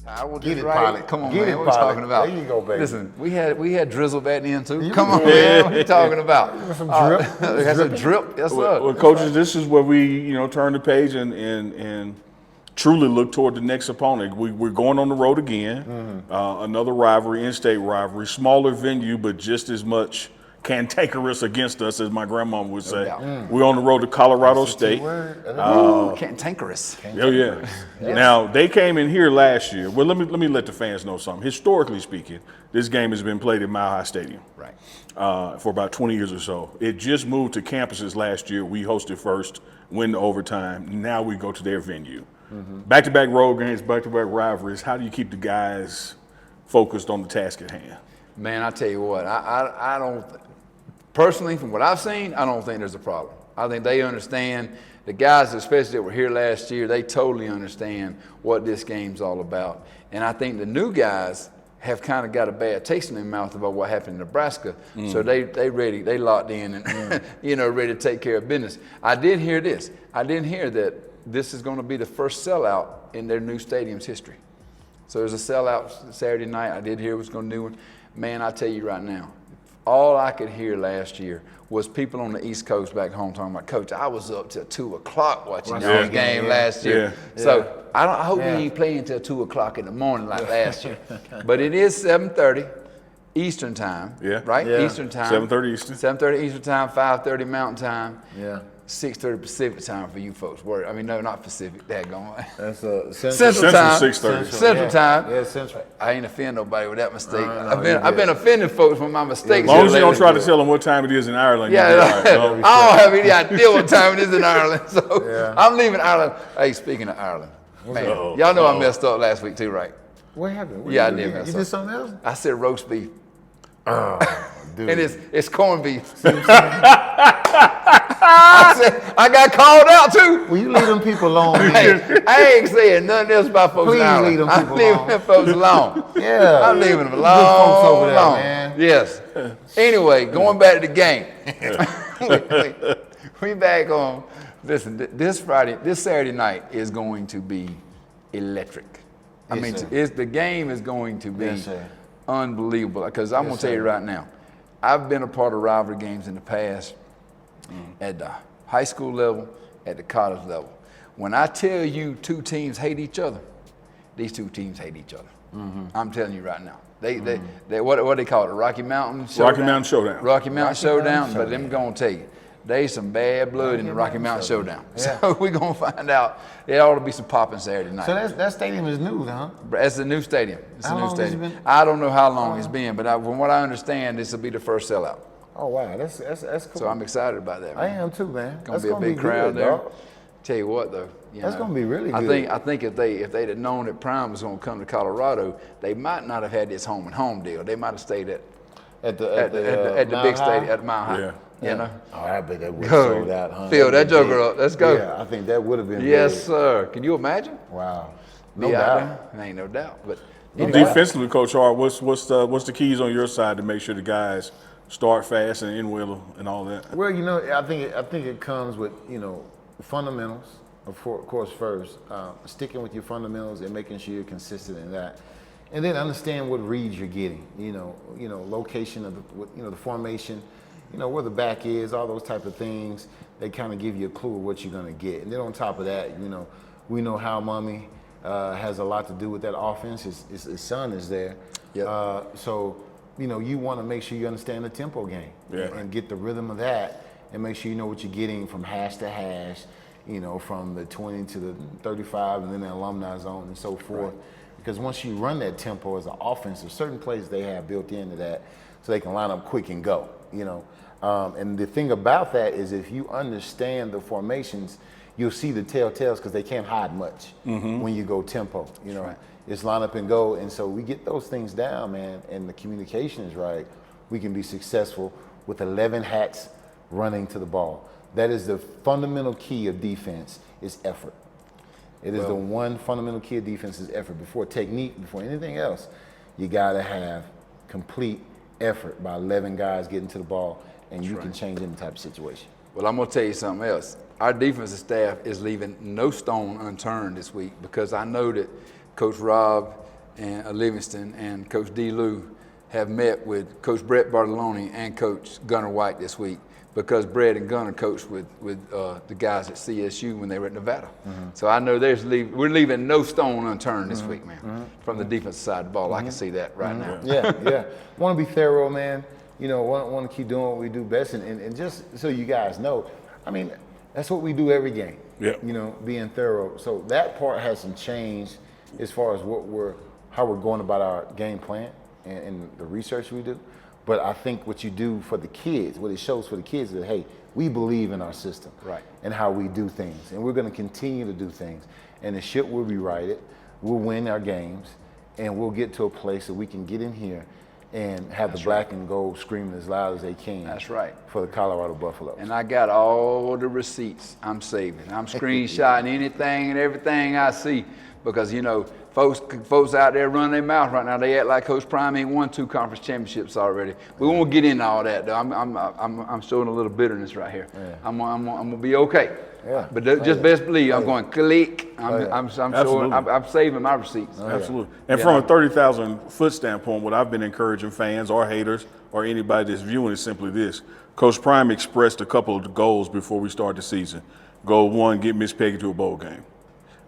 I will Get just it, write pilot. it. Come on, Get man. it, What are you pilot. talking about? There you go, baby. Listen, we had drizzle back then too. Come on, man. What are you talking about? Some drip. That's a drip. Yes, sir. Well, coaches, this is where we, turn the page and truly look toward the next opponent. We're going on the road again. Another rivalry, in-state rivalry, smaller venue, but just as much cantankerous against us, as my grandma would say. We're on the road to Colorado State. Cantankerous. Oh yeah. Now they came in here last year. Well, let me let the fans know something. Historically speaking, this game has been played at Mile High Stadium. Right. For about 20 years or so. It just moved to campuses last year. We hosted first, win the overtime. Now we go to their venue. Back-to-back road games, back-to-back rivalries. How do you keep the guys focused on the task at hand? Man, I tell you what, I don't, personally, from what I've seen, I don't think there's a problem. I think they understand, the guys especially that were here last year, they totally understand what this game's all about. And I think the new guys have kind of got a bad taste in their mouth about what happened in Nebraska. So they ready, they locked in and, ready to take care of business. I did hear this. I didn't hear that this is going to be the first sellout in their new stadium's history. So there's a sellout Saturday night. I did hear it was going to do one. Man, I tell you right now, all I could hear last year was people on the East Coast back home talking about, Coach, I was up till 2 o'clock watching y'all's game last year. So I hope you ain't playing till 2 o'clock in the morning like last year. But it is 7:30 Eastern time, right? Yeah. Eastern time. 7:30 Eastern. 7:30 Eastern time, 5:30 Mountain time. Yeah. 6:30 Pacific time for you folks. No, not Pacific. Daggone. That's Central time. 6:30. Central time. Yeah, Central. I ain't offend nobody with that mistake. I've been offending folks with my mistakes. As long as you don't try to tell them what time it is in Ireland. Yeah, you'll be all right. I don't have any idea what time it is in Ireland. So I'm leaving Ireland. Hey, speaking of Ireland, man, y'all know I messed up last week too, right? What happened? What Yeah, you I did do? mess You up. did something else? I said roast beef. Oh, dude. And it's corned beef. I got called out too. Will you leave them people alone, man? Hey, I ain't saying nothing else about folks Please in Ireland. leave them I'm people leaving alone. them folks alone. Yeah. I'm leaving them Good alone. folks over there, alone. man. Yes. Anyway, going back to the game. we back on. Listen, this Saturday night is going to be electric. The game is going to be unbelievable. Because I'm going to tell you right now, I've been a part of rivalry games in the past at the high school level, at the college level. When I tell you two teams hate each other, these two teams hate each other. I'm telling you right now. They what they call it, Rocky Mountain Showdown? Rocky Mountain Showdown. Rocky Mountain Showdown, but let me go and tell you, there's some bad blood in the Rocky Mountain Showdown. Yeah. So we're going to find out. There ought to be some popping Saturday night. So that stadium is new, huh? It's a new stadium. It's How a new long has it stadium. been? I don't know how long it's been, but from what I understand, this will be the first sellout. Oh wow, that's cool. So I'm excited about that, man. I am too, man. Gonna be a big crowd good, there. dog. Tell you what, though, That's gonna be really good. I think if they'd have known that Prime was gonna come to Colorado, they might not have had this home and home deal. They might have stayed at the big stadium at Mile High. Yeah. You know. Oh, I bet that would have sold out, huh? Fill that joker up. Let's go. Yeah, I think that would have been. Yes, big. sir. Can you imagine? Wow. No Be out doubt. there? Ain't no doubt. But Defensively, Coach Hart, what's the keys on your side to make sure the guys start fast and end well and all that? Well, I think it comes with fundamentals, of course, first sticking with your fundamentals and making sure you're consistent in that, and then understand what reads you're getting. Location of the formation, where the back is, all those type of things. They kind of give you a clue of what you're gonna get, and then on top of that, we know how Mommy has a lot to do with that offense. His son is there, so. You want to make sure you understand the tempo game and get the rhythm of that and make sure you know what you're getting from hash to hash, from the 20 to the 35 and then the alumni zone and so forth. Right. Because once you run that tempo as an offense, there's certain plays they have built into that so they can line up quick and go, And the thing about that is if you understand the formations, you'll see the telltales because they can't hide much when you go tempo, Right. It's line up and go, and so we get those things down, man, and the communication is right, we can be successful with 11 hats running to the ball. That is the fundamental key of defense, is effort. It is the one fundamental key of defense is effort. Before technique, before anything else, you gotta have complete effort by 11 guys getting to the ball, and you can change any type of situation. Well, I'm gonna tell you something else. Our defensive staff is leaving no stone unturned this week because I know that Coach Rob and Livingston and Coach D. Lou have met with Coach Brett Bartoloni and Coach Gunnar White this week, because Brett and Gunnar coached with the guys at CSU when they were at Nevada. So I know we're leaving no stone unturned this week, man, from the defensive side of the ball. I can see that right now. Yeah. Want to be thorough, man. You know, want to keep doing what we do best. And just so you guys know, I mean, that's what we do every game. Yeah. You know, being thorough. So that part hasn't changed as far as how we're going about our game plan and the research we do. But I think what you do for the kids, what it shows for the kids is that, hey, we believe in our system, right, and how we do things. And we're going to continue to do things. And the ship will be righted. We'll win our games. And we'll get to a place that we can get in here and have the black and gold screaming as loud as they can. That's right. For the Colorado Buffaloes. And I got all the receipts I'm saving. I'm screenshotting anything and everything I see, because, you know, folks out there running their mouth right now. They act like Coach Prime ain't won 2 conference championships already. We won't get into all that though. I'm showing a little bitterness right here. Yeah. I'm gonna be okay. Yeah. But just best believe I'm going click. I'm saving my receipts. Absolutely. And from a 30,000 foot standpoint, what I've been encouraging fans or haters or anybody that's viewing is simply this: Coach Prime expressed a couple of goals before we start the season. Goal 1, get Miss Peggy to a bowl game.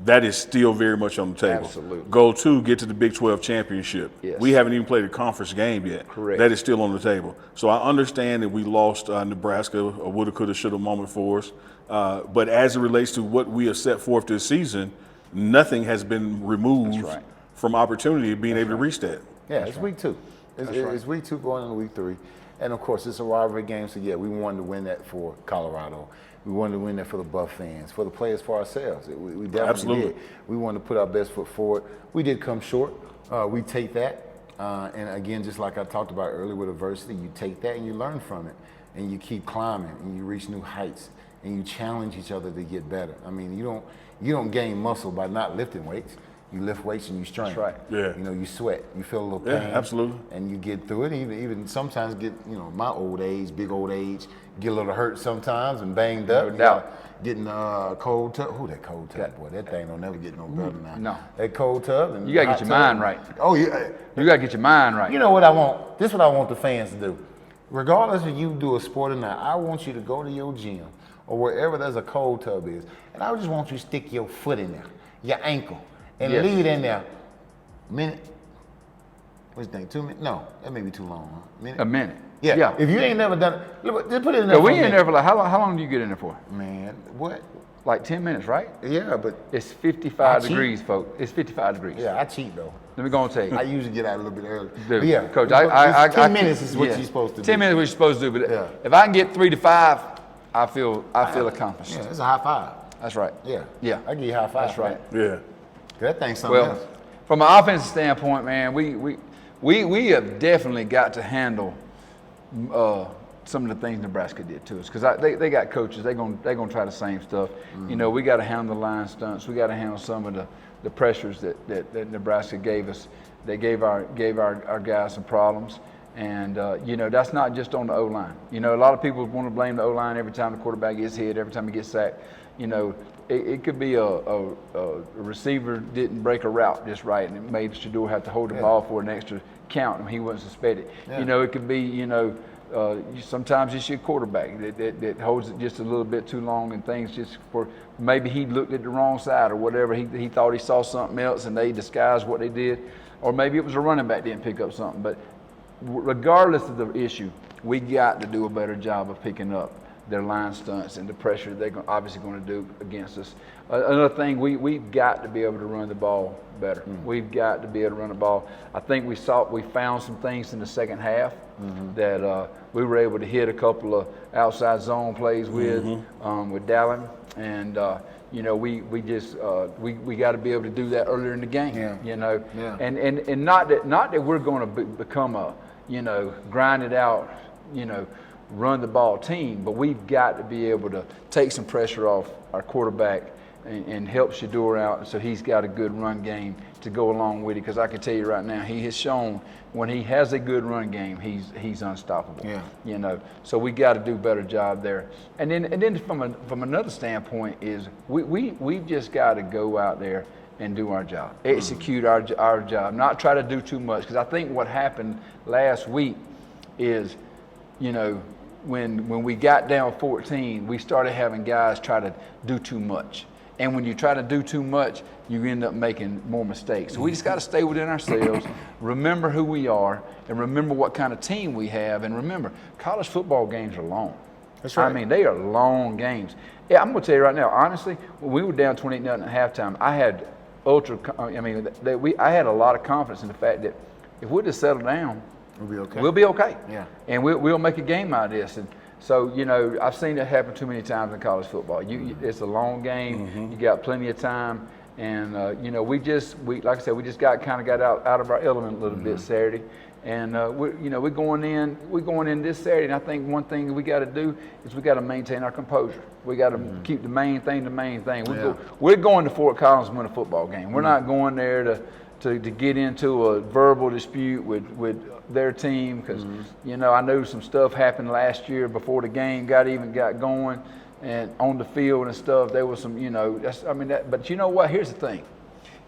That is still very much on the table. Absolutely. Goal 2, get to the Big 12 championship. Yes. We haven't even played a conference game yet. Correct. That is still on the table. So I understand that we lost Nebraska, a woulda, coulda, shoulda moment for us. But as it relates to what we have set forth this season, nothing has been removed from opportunity of being able to reach that. Yeah, it's week 2. It's week 2 going into week 3. And of course, it's a rivalry game. So yeah, we wanted to win that for Colorado. We wanted to win that for the Buff fans, for the players, for ourselves. We definitely did. We wanted to put our best foot forward. We did come short. We take that. And again, just like I talked about earlier with adversity, you take that and you learn from it. And you keep climbing and you reach new heights. And you challenge each other to get better. I mean, you don't gain muscle by not lifting weights. You lift weights and you strain. That's right. Yeah. You know, you sweat. You feel a little pain. Yeah, absolutely. And you get through it. Even sometimes get, you know, my old age, big old age, get a little hurt sometimes and banged up. No doubt. Getting cold tub. Who that cold tub, boy? That thing don't never get no better now. No. That cold tub. And you got to get your mind right. Oh, yeah. You got to get your mind right. You know what I want? This is what I want the fans to do. Regardless if you do a sport or not, I want you to go to your gym or wherever there's a cold tub is, and I just want you to stick your foot in there, your ankle, and leave it in there. Minute. What do you think? 2 minutes? No, that may be too long. Huh? A minute. Yeah. If you ain't never done it, look, just put it in there. So we ain't there for like, how long do you get in there for? Man, what? Like 10 minutes, right? Yeah, but it's 55 degrees, folks. It's 55 degrees. Yeah, I cheat though. Let me go and tell you. I usually get out a little bit early. Dude, but yeah, Coach, 10 minutes is what you're supposed to do. 10 minutes is what you're supposed to do, but if I can get 3 to 5, I feel accomplished. Yeah, it's a high five. That's right. Yeah. I give you a high five. That's right. Yeah. That thing's something else. From an offensive standpoint, man, we have definitely got to handle some of the things Nebraska did to us, because they got coaches. They're gonna try the same stuff. You know, we got to handle the line stunts. We got to handle some of the pressures that Nebraska gave us. They gave our guys some problems. And, you know, that's not just on the O-line. You know, a lot of people want to blame the O-line every time the quarterback gets hit, every time he gets sacked. You know, it could be a receiver didn't break a route just right, and it made Shador have to hold the ball for an extra count, and he wasn't suspended. You know, it could be, you know, sometimes it's your quarterback that holds it just a little bit too long, and things just maybe he looked at the wrong side or whatever. He thought he saw something else, and they disguised what they did. Or maybe it was a running back didn't pick up something. But regardless of the issue, we got to do a better job of picking up their line stunts and the pressure they're obviously going to do against us. Another thing, we've got to be able to run the ball better. We've got to be able to run the ball. I think we found some things in the second half that we were able to hit a couple of outside zone plays with Dallin, and you know, we got to be able to do that earlier in the game. You know, and not that we're going to become a, you know, grind it out, you know, run the ball team, but we've got to be able to take some pressure off our quarterback and help Shador out, so he's got a good run game to go along with it. Because I can tell you right now, he has shown when he has a good run game, he's unstoppable. You know, so we got to do a better job there. And then from another standpoint is we've just got to go out there and do our job, execute our job, not try to do too much. Because I think what happened last week is, you know, when we got down 14, we started having guys try to do too much. And when you try to do too much, you end up making more mistakes. So we just got to stay within ourselves, remember who we are, and remember what kind of team we have. And remember, college football games are long. That's right. I mean, they are long games. Yeah, I'm going to tell you right now, honestly, when we were down 28-0 at halftime, I had I had a lot of confidence in the fact that if we just settle down, We'll be okay. we'll be okay. Yeah. And we'll make a game out of this. And so, you know, I've seen that happen too many times in college football. It's a long game. You got plenty of time. And, you know, we like I said, we just got out of our element a little bit Saturday. And, we're going in this Saturday. And I think one thing we got to do is we got to maintain our composure. We got to keep the main thing the main thing. We're going to Fort Collins to win a football game. We're not going there to get into a verbal dispute with their team, because you know, I know some stuff happened last year before the game got going, and on the field and stuff there was some, you know, but you know what, here's the thing,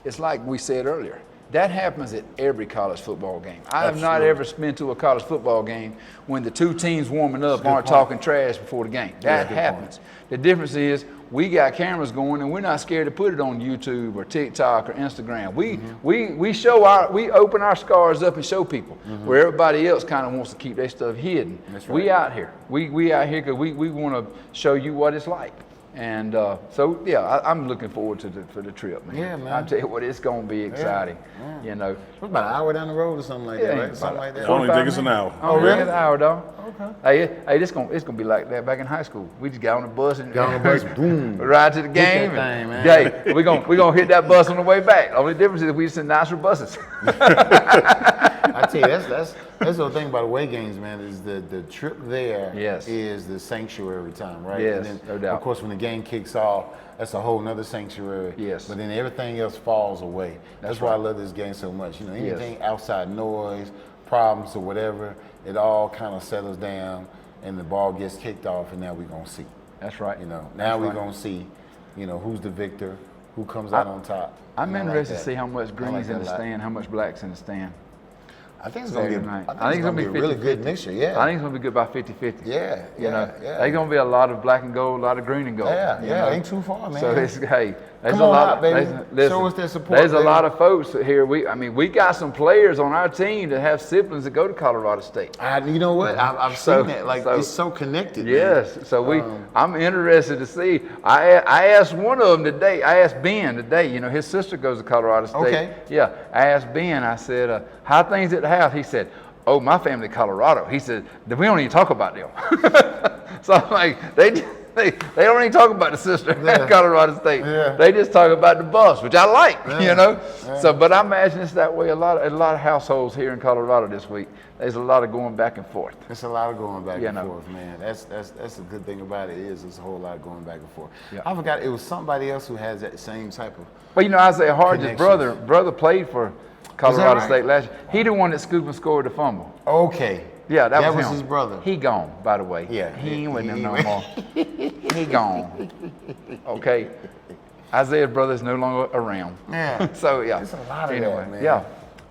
it's like we said earlier, that happens at every college football game. I have not ever been to a college football game when the two teams warming up aren't talking trash before the game. That happens. The difference is we got cameras going and we're not scared to put it on YouTube or TikTok or Instagram. We open our scars up and show people, where everybody else kind of wants to keep their stuff hidden. That's right. We out here. We out here because we want to show you what it's like. And so, yeah, I'm looking forward to the trip, man. Yeah, man. I'll tell you what, it's going to be exciting. Yeah. You know. It's about an hour down the road or something like that, right? Something like that. I don't even think it's an hour. Oh, really? An hour, dog. Okay. Hey, it's gonna be like that back in high school. We just got on the bus and boom. ride to the game. that thing, man. Hey, we gonna hit that bus on the way back. Only difference is we just in nicer buses. I tell you, that's the whole thing about away games, man, is the trip there is the sanctuary time, right? Yes, and then, no doubt. Of course, when the game kicks off, that's a whole nother sanctuary. Yes. But then everything else falls away. That's why I love this game so much. You know, anything outside noise, problems or whatever, it all kind of settles down and the ball gets kicked off, and now we're going to see. That's right. You know, now we're going to see, you know, who's the victor, who comes out on top. I'm And I like interested to that. see how much I green's like in that the a lot. stand, how much black's in the stand. I think it's going to be, Saturday night. I think it's going to be a really good mixture, yeah. I think it's gonna be good by 50-50. Yeah, You know, yeah. there's gonna be a lot of black and gold, a lot of green and gold. Yeah, you yeah, know? ain't too far, man. So it's there's Come a on lot out, baby. listen, Show us that support, There's a baby. lot of folks here. We got some players on our team that have siblings that go to Colorado State. You know what? I've So- seen that. Like, so- it's so connected. Yes, man. so I'm interested to see. I asked one of them today. I asked Ben today. You know, his sister goes to Colorado State. Okay. Yeah, I asked Ben. I said, "How things at the house?" He said, "Oh, my family Colorado." He said, "We don't even talk about them." So I'm like, they don't even talk about the sister at Colorado State. Yeah. They just talk about the bus, which I like. Yeah. You know. Yeah. So, but I imagine it's that way a lot of households here in Colorado this week. There's a lot of going back and forth. It's a lot of going back You and know. forth, man. That's the good thing about it is it's a whole lot of going back and forth. Yeah. I forgot it was somebody else who has that same type of. Well, you know, Isaiah Harge's Connections. brother played for Colorado right? State last year. He the one that scooped and scored the fumble. Okay. Yeah, that was him. his brother. He gone, by the way. Yeah, He ain't with them he- no more. He gone. Okay. Isaiah's brother is no longer around. Yeah. So, yeah. It's a lot of anyway, that, man. Yeah.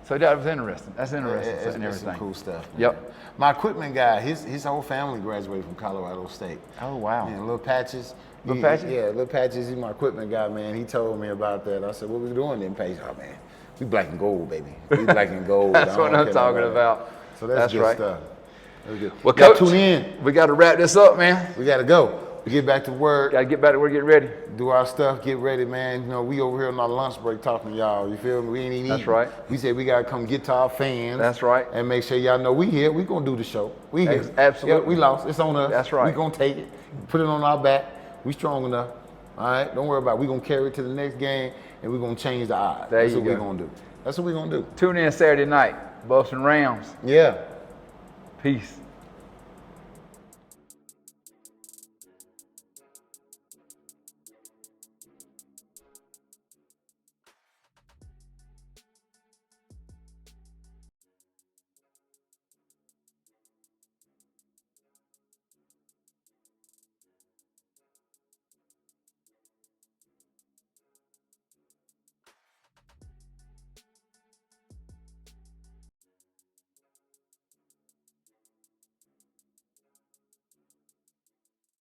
So that was interesting. That's interesting It's and everything. some cool stuff. Man. Yep. My equipment guy, his whole family graduated from Colorado State. Oh, wow. Yeah, Little Patches. Little Patches? Yeah, Little Patches. He's my equipment guy, man. He told me about that. I said, "What we doing then, Patches?" "Oh, man, we black and gold, baby. We black and gold." That's I what don't I'm care talking that. about. So that's good right. stuff. That's good. Well, You gotta Coach, tune in. we got to wrap this up, man. We got to go. We get back to work. Got to get back to work, get ready. Do our stuff, get ready, man. You know, we over here on our lunch break talking to y'all. You feel me? We ain't even That's eating. right. We said we gotta come get to our fans. That's right. And make sure y'all know we here. We gonna do the show. We here. Absolutely. Yeah, we lost. It's on us. That's right. We gonna take it. Put it on our back. We strong enough. All right. Don't worry about it. We gonna carry it to the next game, and we gonna change the odds. There That's you what we go. gonna do. That's what we gonna do. Tune in Saturday night. Buffs and Rams. Yeah. Peace.